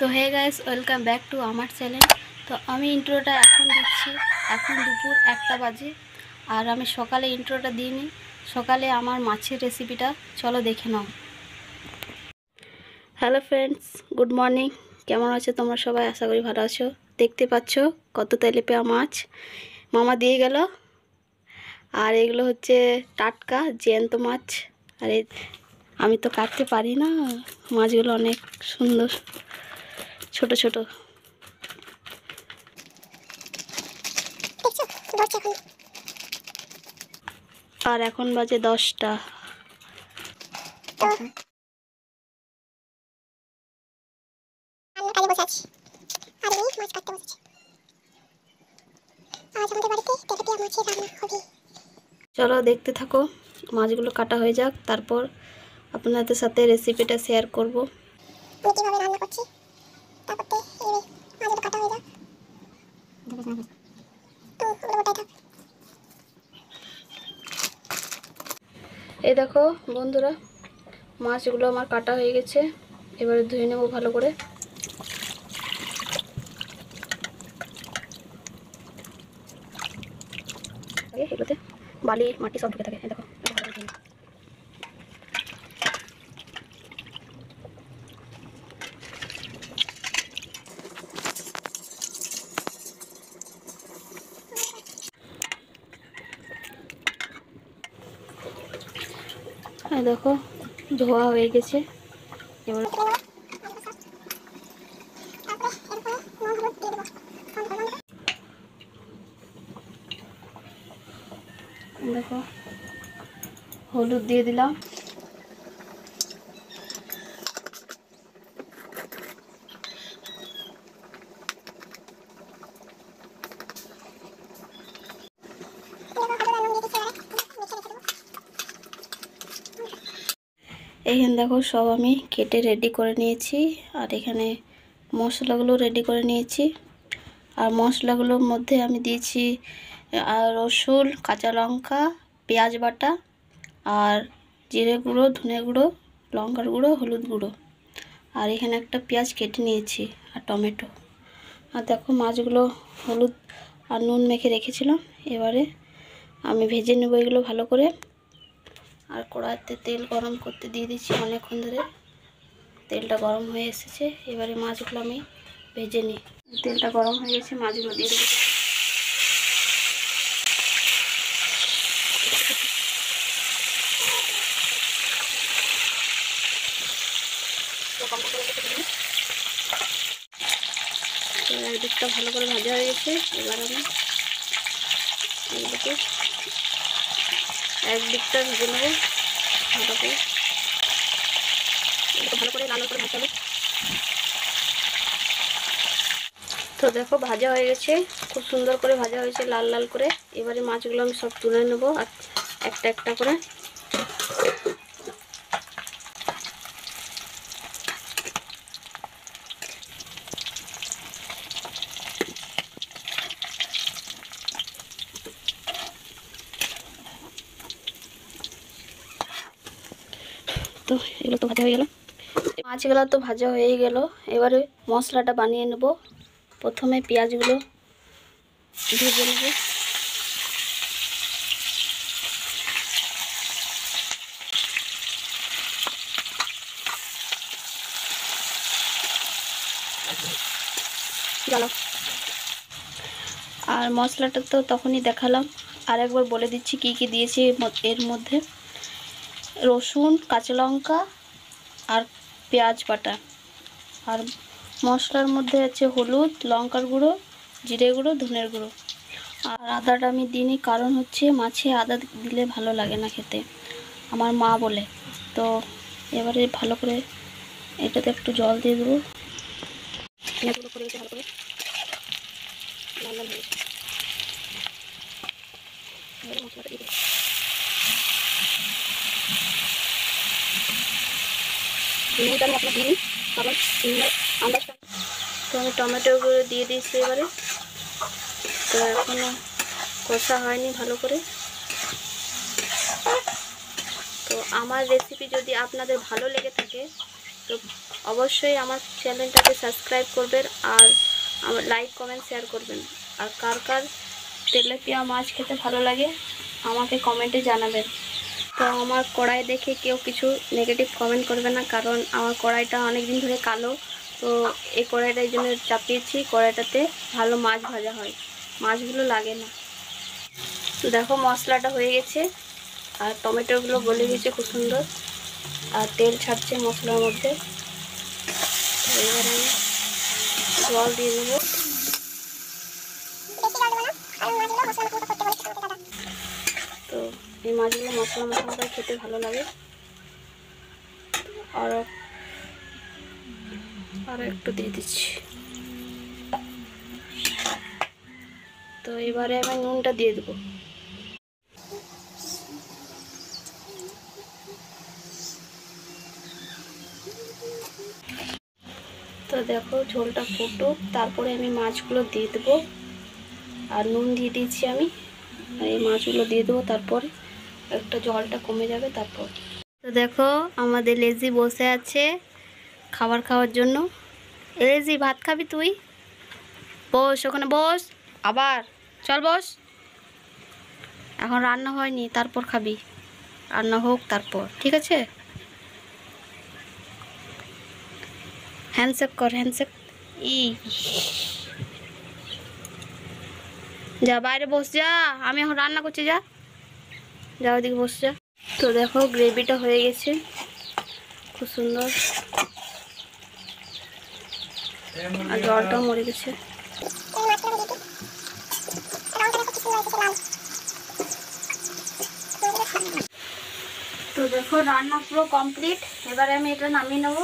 তো hey guys, welcome back to আমার channel. তো আমি ইন্ট্রোটা এখন দিচ্ছি। এখন দুপুর 1টা বাজে, আর আমি সকালে ইন্ট্রোটা দিইনি। সকালে আমার মাছের রেসিপিটা চলো দেখে নাও। Hello friends, good morning. কেমন আছো তোমরা সবাই? আশা করি ভালো আছো। দেখতে পাচ্ছ কত তেলেপিয়া মাছ মামা দিয়ে গেল। আর এগুলো হচ্ছে টাটকা জ্যান্ত মাছ। আর আমি তো কাটতে পারি না, মাছগুলো অনেক সুন্দর ছোট ছোট। আর এখন বাজে 10টা। চলো দেখতে থাকো, মাছগুলো কাটা হয়ে যাক, তারপর আপনাদের সাথে রেসিপিটা শেয়ার করব। কিভাবে রান্না করছি তারপর মাছগুলো কাটা হয়ে যাক। এই দেখো বন্ধুরা, মাছগুলো আমার কাটা হয়ে গেছে। এবারে ধুয়ে নেব ভালো করে। এগুলোতে বালি মাটি সব ঢুকে থাকে। এই দেখো, এই দেখো ধোয়া হয়ে গেছে। এবার দেখো হলুদ দিয়ে দিলাম। এইখানে দেখো সব আমি কেটে রেডি করে নিয়েছি। আর এখানে মশলাগুলো রেডি করে নিয়েছি। আর মশলাগুলোর মধ্যে আমি দিয়েছি রসুন, কাঁচা লঙ্কা, পেঁয়াজ বাটা, আর জিরে গুঁড়ো, ধনে গুঁড়ো, লঙ্কার গুঁড়ো, হলুদ গুঁড়ো। আর এখানে একটা পেঁয়াজ কেটে নিয়েছি, আর টমেটো। আর দেখো মাছগুলো হলুদ আর নুন মেখে রেখেছিলাম। এবারে আমি ভেজে নেবো এগুলো ভালো করে। আর কড়াইতে তেল গরম করতে দিয়ে দিচ্ছি অনেকক্ষণ ধরে। তেলটা গরম হয়ে এসেছে, এবারে মাছগুলো আমি ভেজে নিই। তেলটা গরম হয়ে গেছে, মাছগুলো দিয়ে দেবো। একদিকটা ভালো করে ভাজা হয়ে গেছে। এবার আমি এগুলোকে একদিকটা ভেজে নেবো ভালো করে। ভালো করে লাল করে ভাজতে হবে। তো দেখো ভাজা হয়ে গেছে, খুব সুন্দর করে ভাজা হয়েছে লাল লাল করে। এবারে মাছগুলো আমি সব তুলে নেবো আর একটা একটা করে। তো এগুলো তো ভাজা হয়ে গেল, মাছগুলো তো ভাজা হয়ে গেল। এবারে মশলাটা বানিয়ে নেব। প্রথমে পেঁয়াজগুলো ভেজে নেব। আর মশলাটা তো তখনই দেখালাম, আর একবার বলে দিচ্ছি কি কি দিয়েছি এর মধ্যে। রসুন, কাঁচা লঙ্কা আর পেঁয়াজ বাটা। আর মশলার মধ্যে আছে হলুদ, লঙ্কার গুঁড়ো, জিরে গুঁড়ো, ধনের গুঁড়ো। আর আদাটা আমি দিইনি, কারণ হচ্ছে মাছে আদা দিলে ভালো লাগে না খেতে, আমার মা বলে। তো এবারে ভালো করে এটাতে একটু জল দিয়ে দেবো। ভালো করে লাল লাল হয়ে গেছে। মশলাটা দিয়ে দেবো। আমি আপনার দিই আবার আন্দাজটা। তো আমি টমেটোগুলো দিয়ে দিয়েছি এবারে। তো এখনও কষা হয়নি ভালো করে। তো আমার রেসিপি যদি আপনাদের ভালো লেগে থাকে তো অবশ্যই আমার চ্যানেলটাকে সাবস্ক্রাইব করবেন আর আমার লাইক কমেন্ট শেয়ার করবেন। আর কার কার তেলাপিয়া মাছ খেতে ভালো লাগে আমাকে কমেন্টে জানাবেন। তো আমার কড়াই দেখে কেউ কিছু নেগেটিভ কমেন্ট করবে না, কারণ আমার কড়াইটা অনেক দিন ধরে কালো। তো এই কড়াইটা এই জন্য চাপিয়েছি, কড়াইটাতে ভালো মাছ ভাজা হয়, মাছগুলো লাগে না। তো দেখো মশলাটা হয়ে গেছে আর টমেটোগুলো গলে গেছে খুব সুন্দর, আর তেল ছাড়ছে মশলার মধ্যে। তো এবার আমি জল দিয়ে দেবো। তো এই মাছগুলো মশলা মশলা করে খেতে ভালো লাগে। আরও একটু দিয়ে দিচ্ছি। তো এবারে আমি নুনটা দিয়ে দেবো। তো দেখো ঝোলটা ফুটুক, তারপরে আমি মাছগুলো দিয়ে দেবো। আর নুন দিয়ে দিয়েছি আমি, আর এই মাছগুলো দিয়ে দেবো। তারপর একটা জলটা কমে যাবে তারপর। তো দেখো আমাদের লেজি বসে আছে খাবার খাওয়ার জন্য। লেজি ভাত খাবি তুই? বস ওখানে বস, আবার চল বস। এখন রান্না হয়নি, তারপর খাবি, রান্না হোক তারপর, ঠিক আছে? হ্যান্ডশেক কর, হ্যান্ডশেক। ই যা বাইরে বস, যা, আমি এখন রান্না করছি, যা যা ওইদিকে বস যা। তো দেখো গ্রেভিটা হয়ে গেছে খুব সুন্দর, আর জলটাও মরে গেছে। তো দেখো রান্না পুরো কমপ্লিট, এবারে আমি এটা নামিয়ে নেবো।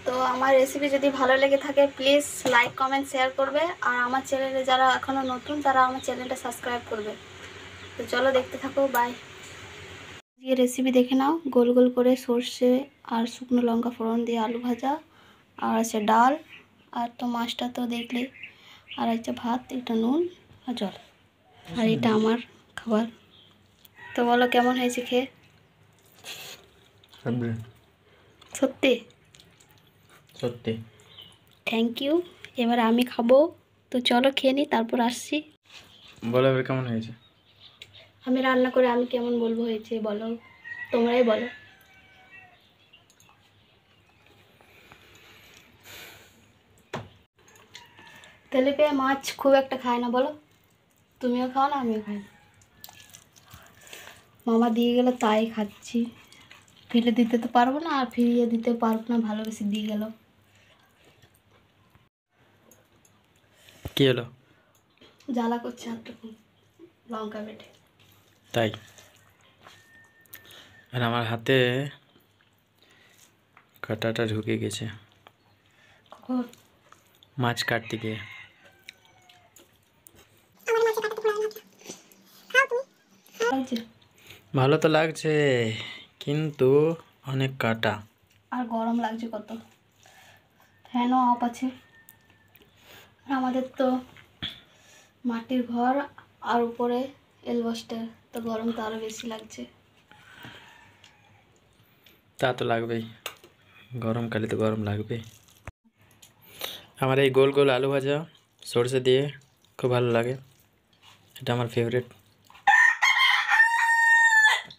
তো আমার রেসিপি যদি ভালো লেগে থাকে প্লিজ লাইক কমেন্ট শেয়ার করবে, আর আমার চ্যানেলে যারা এখনও নতুন তারা আমার চ্যানেলটা সাবস্ক্রাইব করবে। তো চলো দেখতে থাকো, বাই। আজকে রেসিপি দেখে নাও। গোল গোল করে সর্ষে আর শুকনো লঙ্কা ফোড়ন দিয়ে আলু ভাজা, আর আছে ডাল, আর তো মাছটা তো দেখলে, আর আছে ভাত, এটা নুন আর জল, আর এটা আমার খাবার। তো বলো কেমন হয়েছে খেয়ে? সত্যি? সত্যি। Thank you. এবার আমি খাবো, তো চলো খেয়ে নিই, তারপর আসছি। বলো এবার কেমন হয়েছে? আমি রান্না করে আমি কেমন বলবো হয়েছে, বলো, তোমরাই বলো। তেলাপিয়া মাছ খুব একটা খায় না, বলো? তুমিও খাও না, আমিও খাই না। মামা দিয়ে গেল তাই খাচ্ছি, ফেলে দিতে তো পারবো না, আর ফিরিয়ে দিতে পারবো না, ভালোবেসে দিয়ে গেল। কি হলো? জ্বালা করছে হাতটুকু লঙ্কা বেটে। তাই? আর আমার হাতে কাঁটাটা ঢুকে গেছে কখন? মাছ কাটতে গিয়ে। লাগছে? ভালো তো লাগছে, কিন্তু অনেক কাটা। আর গরম লাগছে কত, ফ্যানও অফ আছে। আমাদের তো মাটির ঘর, আর উপরে এলবাস্টার, তো গরম তো আরও বেশি লাগছে। তা তো লাগবেই, গরমকালে তো গরম লাগবেই। আমার এই গোল গোল আলু ভাজা সরষে দিয়ে খুব ভালো লাগে, এটা আমার ফেভারিট।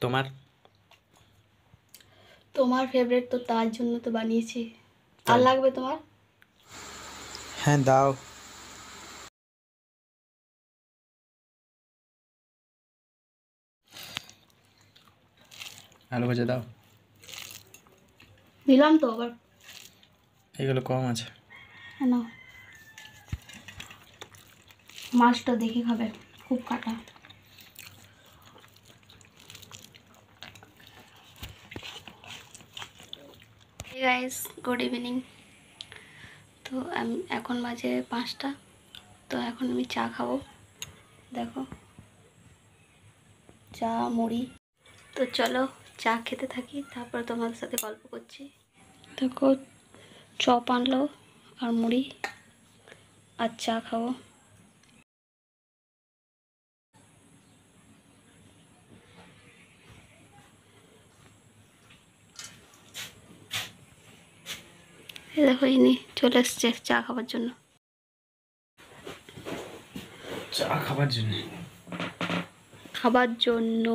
তোমার? তোমার ফেভারিট তো, তার জন্য তো বানিয়েছি। আর লাগবে তোমার? হ্যাঁ দাও। আলু ভাজা দাও। দিলাম তো আবার। এগুলো কম আছে। না, মাছটা দেখে খাবে, খুব কাটা। Guys good evening. তো এখন বাজে 5টা, তো এখন আমি চা খাবো। দেখো চা মুড়ি। তো চলো চা খেতে থাকি, তারপর তোমাদের সাথে গল্প করছি। দেখো চপ আনলো আর মুড়ি, আর চা খাবো। এই দেখো ইনি চলে এসছে চা খাবার জন্য। চা খাবার জন্য খাবার জন্য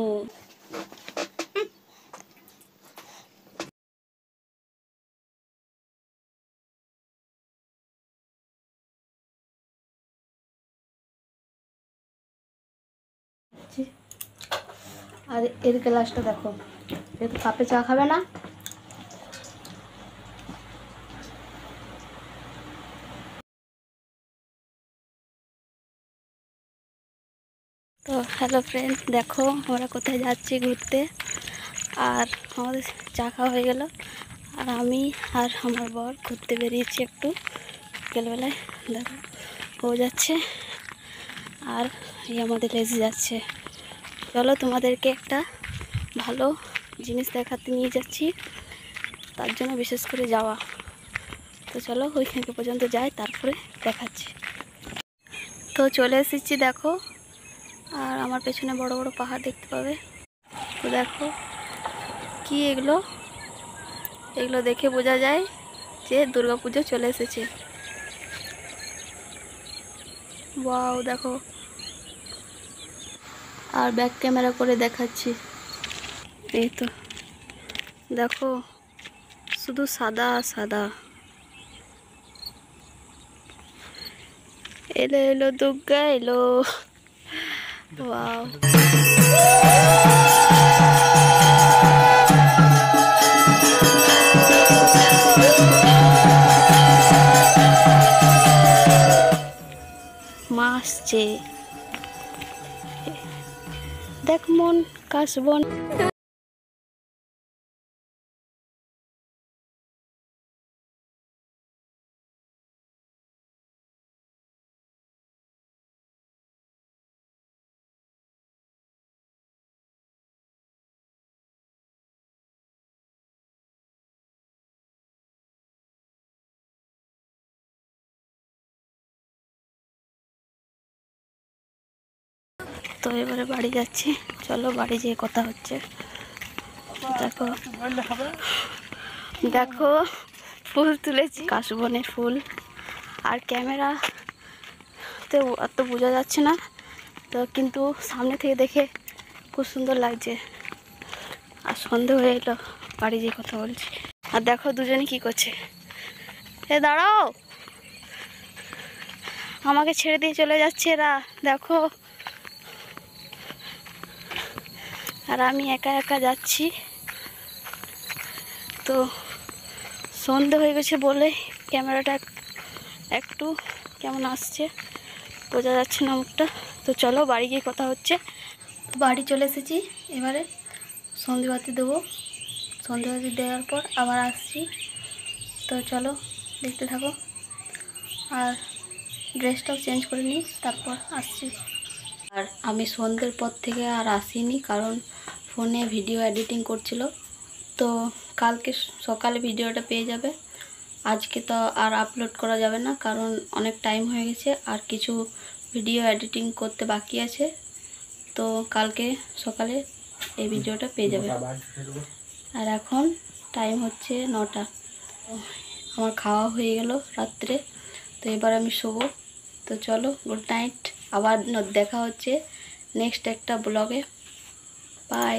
আর এর গ্লাসটা দেখো, যেহেতু কাপে চা খাবে না, তো হ্যালো ফ্রেন্ড, দেখো আমরা কোথায় যাচ্ছি ঘুরতে। আর আমাদের চা খাওয়া হয়ে গেল, আর আমি আর আমার বর ঘুরতে বেরিয়েছি একটু বিকেলবেলায়। দেখো ও যাচ্ছে আর এই আমাদের লেজে যাচ্ছে। চলো তোমাদেরকে একটা ভালো জিনিস দেখাতে নিয়ে যাচ্ছি, তার জন্য বিশেষ করে যাওয়া। তো চলো ওইখানে পর্যন্ত যাই, তারপরে দেখাচ্ছি। তো চলে এসেছি দেখো, আর আমার পেছনে বড় বড় পাহাড় দেখতে পাবে। তো দেখো কি এগুলো, এগুলো দেখে বোঝা যায় যে দুর্গাপুজো চলে এসেছে। ওয়াও দেখো, আর ব্যাক ক্যামেরা করে দেখাচ্ছি। এই তো দেখো শুধু সাদা সাদা। এলো এলো দুর্গা এলো। ওয়াও মা আসছে, দেখ মন কাশবন। তো এবারে বাড়ি যাচ্ছি, চলো বাড়ি যেয়ে কথা হচ্ছে। দেখো দেখো ফুল তুলেছি, কাশবনের ফুল। আর ক্যামেরাতে অত বোঝা যাচ্ছে না তো, কিন্তু সামনে থেকে দেখে খুব সুন্দর লাগছে। আর সন্ধে হয়ে এলো, বাড়ি যেয়ে কথা বলছি। আর দেখো দুজনে কি করছে, এ দাঁড়াও, আমাকে ছেড়ে দিয়ে চলে যাচ্ছে এরা, দেখো। আর আমি একা একা যাচ্ছি। তো সন্ধে হয়ে গেছে বলে ক্যামেরাটা একটু কেমন আসছে, বোঝা যাচ্ছে না মুখটা। তো চলো বাড়ি গিয়ে কথা হচ্ছে। বাড়ি চলে এসেছি, এবারে সন্ধেবাতি দেবো। সন্ধেবাতি দেওয়ার পর আবার আসছি। তো চলো দেখতে থাকো, আর ড্রেসটাও চেঞ্জ করে নিই, তারপর আসছি। আর আমি সন্ধ্যের পর থেকে আর আসিনি, কারণ ফোনে ভিডিও এডিটিং করছিল। তো কালকে সকালে ভিডিওটা পেয়ে যাবে। আজকে তো আর আপলোড করা যাবে না, কারণ অনেক টাইম হয়ে গেছে, আর কিছু ভিডিও এডিটিং করতে বাকি আছে। তো কালকে সকালে এই ভিডিওটা পেয়ে যাবে। আর এখন টাইম হচ্ছে 9টা। আমার খাওয়া হয়ে গেল রাত্রে, তো এবার আমি শোবো। তো চলো গুড নাইট, আবার দেখা হচ্ছে নেক্সট একটা ব্লগে। বাই।